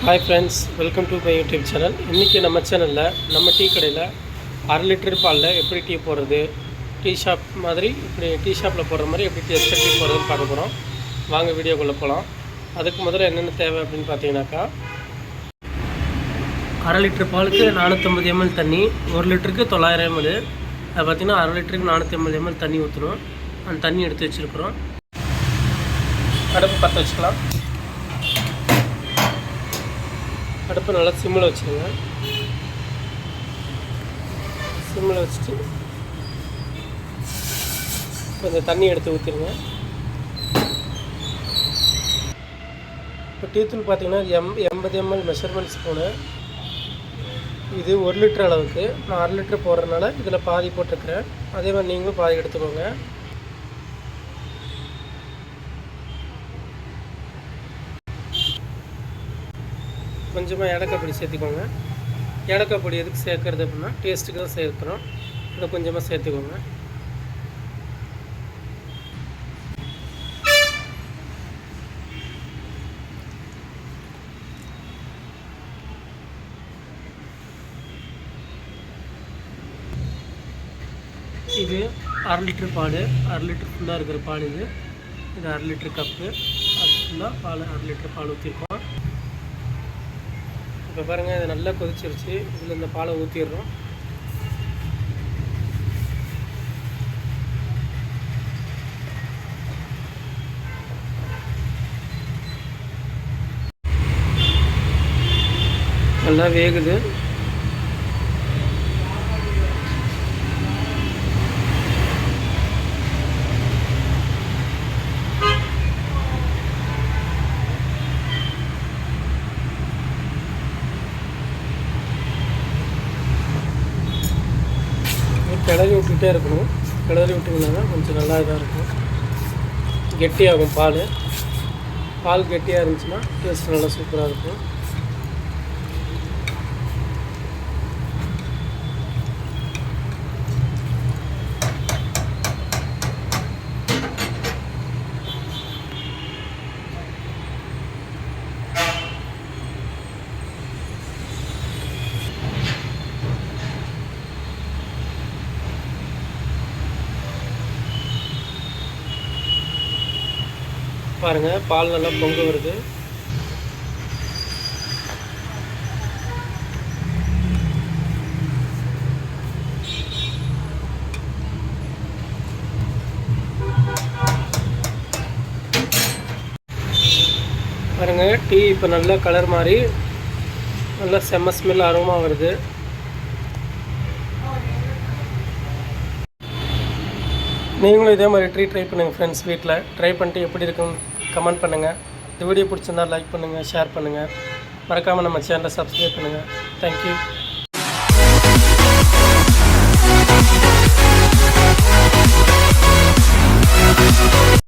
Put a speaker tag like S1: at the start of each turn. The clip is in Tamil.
S1: Hi friends, welcome to my YouTube channel. இன்றைக்கி நம்ம சேனலில் நம்ம டீ கடையில் 1/2 லிட்டர் பாலில் எப்படி டீ போடுறது, டீ ஷாப் மாதிரி இப்படி டீ ஷாப்பில் போடுற மாதிரி எப்படி டேஸ்ட்டாக டீ போடுறதுன்னு பார்க்க போகிறோம். வாங்க வீடியோக்குள்ளே போகலாம். அதுக்கு முதல்ல என்னென்ன தேவை அப்படின்னு பார்த்தீங்கன்னாக்கா, 1/2 லிட்டர் பாலுக்கு 450 ml தண்ணி, 1 லிட்டருக்கு 900 ml. அது பார்த்திங்கன்னா 1/2 லிட்டருக்கு 450 ml தண்ணி ஊற்றணும். அந்த தண்ணி எடுத்து வச்சுருக்குறோம். அடுப்பு பற்ற வச்சுக்கலாம். அடுப்பு நல்லா சிம்மில் வச்சுருங்க. சிம்மில் வச்சுட்டு கொஞ்சம் தண்ணி எடுத்து ஊற்றிடுங்க. இப்போ டீத்தூள் பார்த்தீங்கன்னா 80 ml மெஷர்மெண்ட் ஸ்பூனு. இது 1 லிட்டர் அளவுக்கு. நான் 1/2 லிட்டர் போடுறதுனால இதில் பாதி போட்டிருக்கிறேன். அதே மாதிரி நீங்களும் பாதி எடுத்துக்கோங்க. கொஞ்சமாக ஏலக்காய் பொடி சேர்த்துக்கோங்க. ஏலக்காய் பொடி எதுக்கு சேர்க்குறது அப்படின்னா டேஸ்ட்டுக்கு தான் சேர்க்குறோம். அதை கொஞ்சமாக சேர்த்துக்கோங்க. இது 1/2 லிட்டர் பால், 1/2 லிட்டர் ஃபுல்லாக இருக்கிற பால். இது 1/2 லிட்டர் கப்பு. அது ஃபுல்லாக பால் 1/2 லிட்டர் பால் ஊற்றிருக்கோம். இப்போ பாருங்கள், இது நல்லா கொதிச்சிருச்சு. இதில் இந்த பாலை ஊற்றிடுறோம். நல்லா வேகுது. கிளறி விட்டுகிட்டே இருக்கணும். கிளறி விட்டிங்கன்னா கொஞ்சம் நல்லா இதாக இருக்கும். கெட்டியாகும் பால். பால் கெட்டியாக இருந்துச்சுன்னா டேஸ்ட் நல்லா சூப்பராக இருக்கும். பாருங்கள், பால் நல்லா பொங்க வருது. பாருங்கள், டீ இப்போ நல்லா கலர் மாதிரி நல்லா செம்ம ஸ்மெல் அரோமா வருது. நீங்களும் இதே மாதிரி ட்ரை பண்ணுங்கள் ஃப்ரெண்ட்ஸ். வீட்டில் ட்ரை பண்ணிட்டு எப்படி இருக்குன்னு கமெண்ட் பண்ணுங்கள். இந்த வீடியோ பிடிச்சிருந்தால் லைக் பண்ணுங்கள், ஷேர் பண்ணுங்கள். மறக்காமல் நம்ம சேனலை சப்ஸ்கிரைப் பண்ணுங்கள். தேங்க்யூ.